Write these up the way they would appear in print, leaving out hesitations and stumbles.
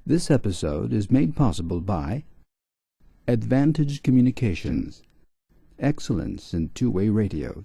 This episode is made possible by Advantage Communications, excellence in two-way radios.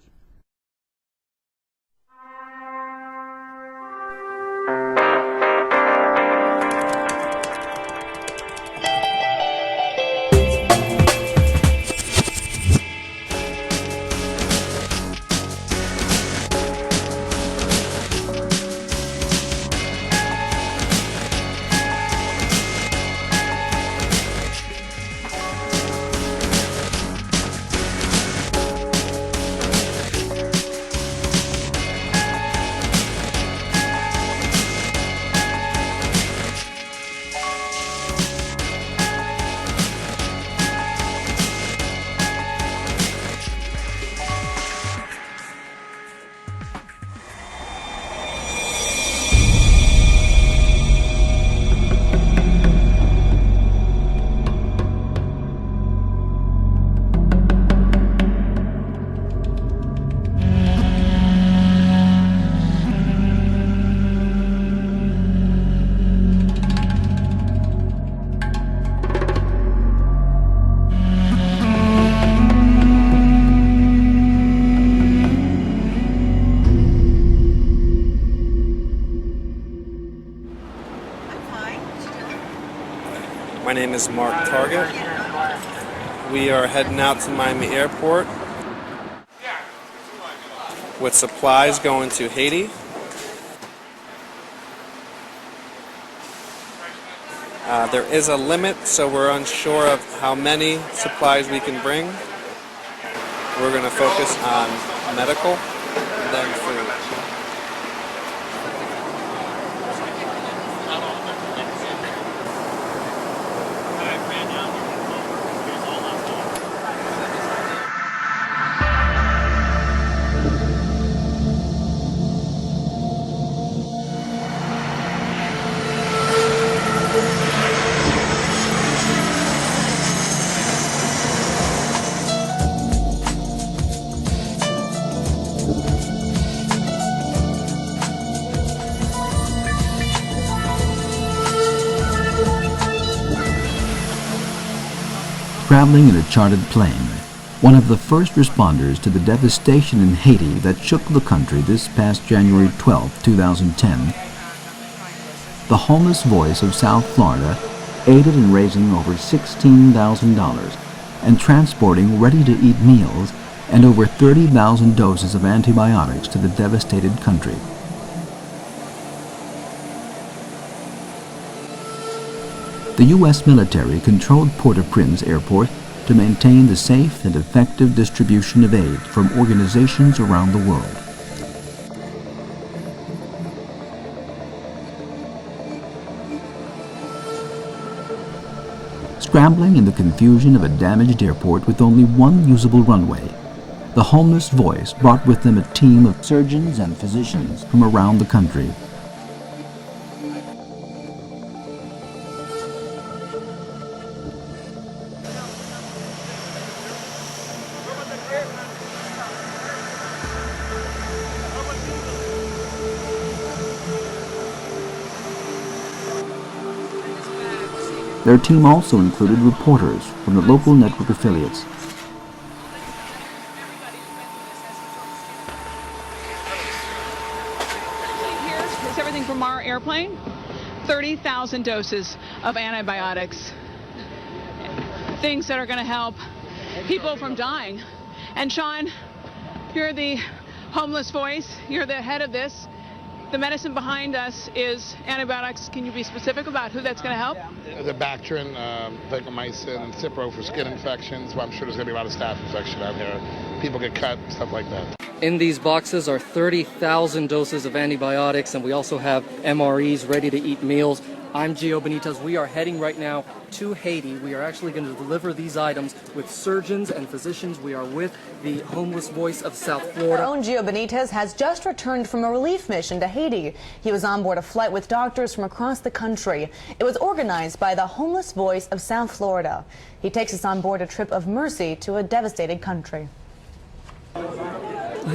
My name is Mark Target. We are heading out to Miami Airport with supplies going to Haiti. There is a limit, so we're unsure of how many supplies we can bring. We're going to focus on medical and then food. Traveling in a chartered plane, one of the first responders to the devastation in Haiti that shook the country this past January 12, 2010, the Homeless Voice of South Florida aided in raising over $16,000 and transporting ready-to-eat meals and over 30,000 doses of antibiotics to the devastated country. The U.S. military controlled Port-au-Prince Airport to maintain the safe and effective distribution of aid from organizations around the world. Scrambling in the confusion of a damaged airport with only one usable runway, the Homeless Voice brought with them a team of surgeons and physicians from around the country. Their team also included reporters from the local network affiliates. Here is everything from our airplane. 30,000 doses of antibiotics. Things that are going to help people from dying. And Sean, you're the Homeless Voice. You're the head of this. The medicine behind us is antibiotics. Can you be specific about who that's going to help? The Bactrin, vancomycin, and Cipro for skin infections. Well, I'm sure there's going to be a lot of staph infection out here. People get cut, stuff like that. In these boxes are 30,000 doses of antibiotics, and we also have MREs, ready-to-eat meals. I'm Gio Benitez. We are heading right now to Haiti. We are actually going to deliver these items with surgeons and physicians. We are with the Homeless Voice of South Florida. Our own Gio Benitez has just returned from a relief mission to Haiti. He was on board a flight with doctors from across the country. It was organized by the Homeless Voice of South Florida. He takes us on board a trip of mercy to a devastated country.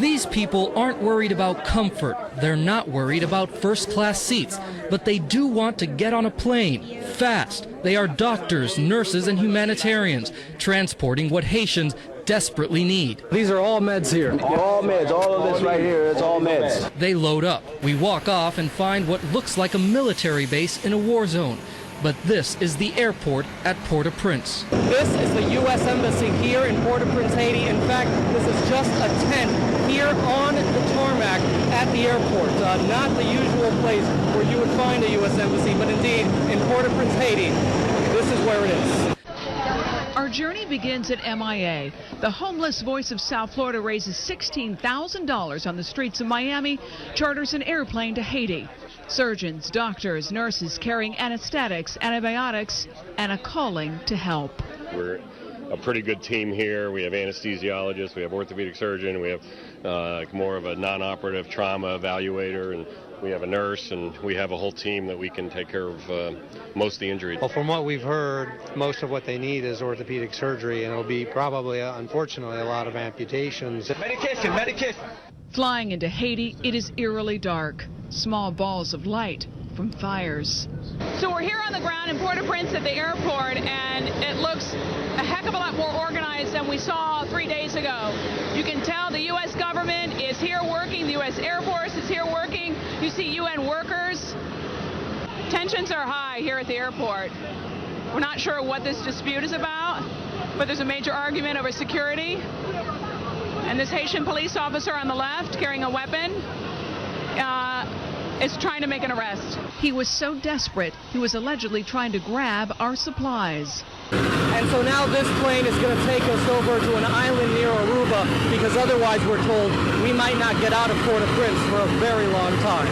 These people aren't worried about comfort. They're not worried about first-class seats, but they do want to get on a plane, fast. They are doctors, nurses, and humanitarians, transporting what Haitians desperately need. These are all meds here. All meds, all of this right here, it's all meds. They load up. We walk off and find what looks like a military base in a war zone. But this is the airport at Port-au-Prince. This is the U.S. Embassy here in Port-au-Prince, Haiti. In fact, this is just a tent here on the tarmac at the airport. Not the usual place where you would find a U.S. Embassy, but indeed in Port-au-Prince, Haiti, this is where it is. Our journey begins at MIA. The homeless voice of South Florida raises $16,000 on the streets of Miami, charters an airplane to Haiti. Surgeons, doctors, nurses carrying anesthetics, antibiotics, and a calling to help. We're a pretty good team here. We have anesthesiologists, we have orthopedic surgeon, we have more of a non-operative trauma evaluator, and we have a nurse, and we have a whole team that we can take care of most of the injuries. Well, from what we've heard, most of what they need is orthopedic surgery, and it'll be probably, unfortunately, a lot of amputations. Medication. Flying into Haiti, it is eerily dark. Small balls of light from fires. So we're here on the ground in Port-au-Prince at the airport, and it looks a heck of a lot more organized than we saw 3 days ago. You can tell the U.S. government is here working, the U.S. Air Force is here working. You see UN workers. Tensions are high here at the airport. We're not sure what this dispute is about, but there's a major argument over security. And this Haitian police officer on the left carrying a weapon is trying to make an arrest. He was so desperate, he was allegedly trying to grab our supplies. And so now this plane is going to take us over to an island near Aruba, because otherwise we're told we might not get out of Port-au-Prince for a very long time.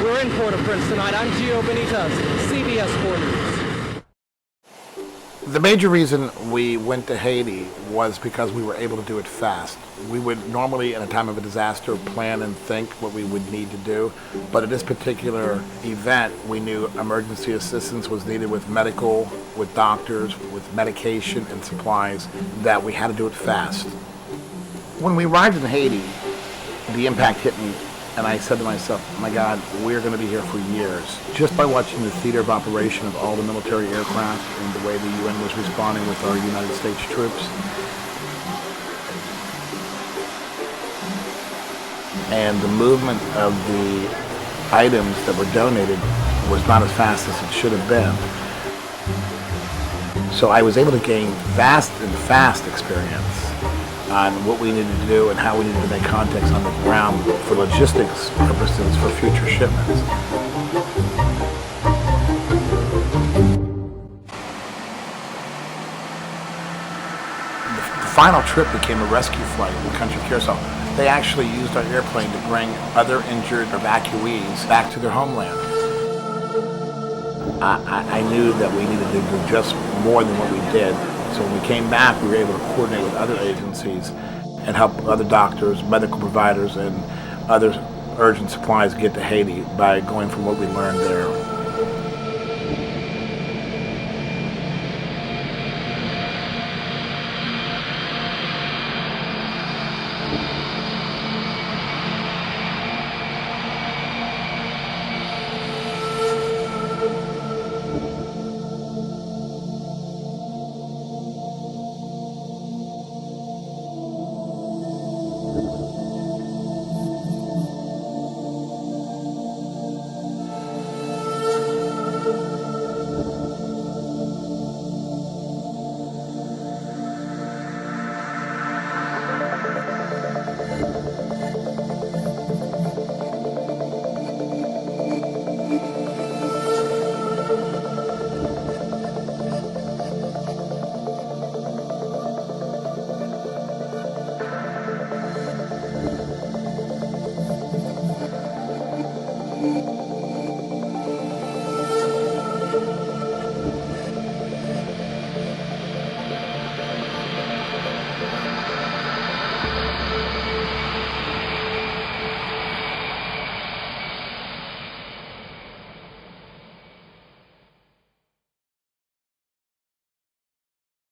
We're in Port-au-Prince tonight. I'm Gio Benitez, CBS 4 News. The major reason we went to Haiti was because we were able to do it fast. We would normally, in a time of a disaster, plan and think what we would need to do, but at this particular event, we knew emergency assistance was needed with medical, with doctors, with medication and supplies, that we had to do it fast. When we arrived in Haiti, the impact hit me, and I said to myself, my God, we're going to be here for years. Just by watching the theater of operation of all the military aircraft and the way the UN was responding with our United States troops, and the movement of the items that were donated was not as fast as it should have been. So I was able to gain fast experience on what we needed to do and how we needed to make contacts on the ground for logistics purposes for future shipments. The final trip became a rescue flight in the country of Curacao. They actually used our airplane to bring other injured evacuees back to their homeland. I knew that we needed to do just more than what we did. So when we came back, we were able to coordinate with other agencies and help other doctors, medical providers, and other urgent supplies get to Haiti by going from what we learned there.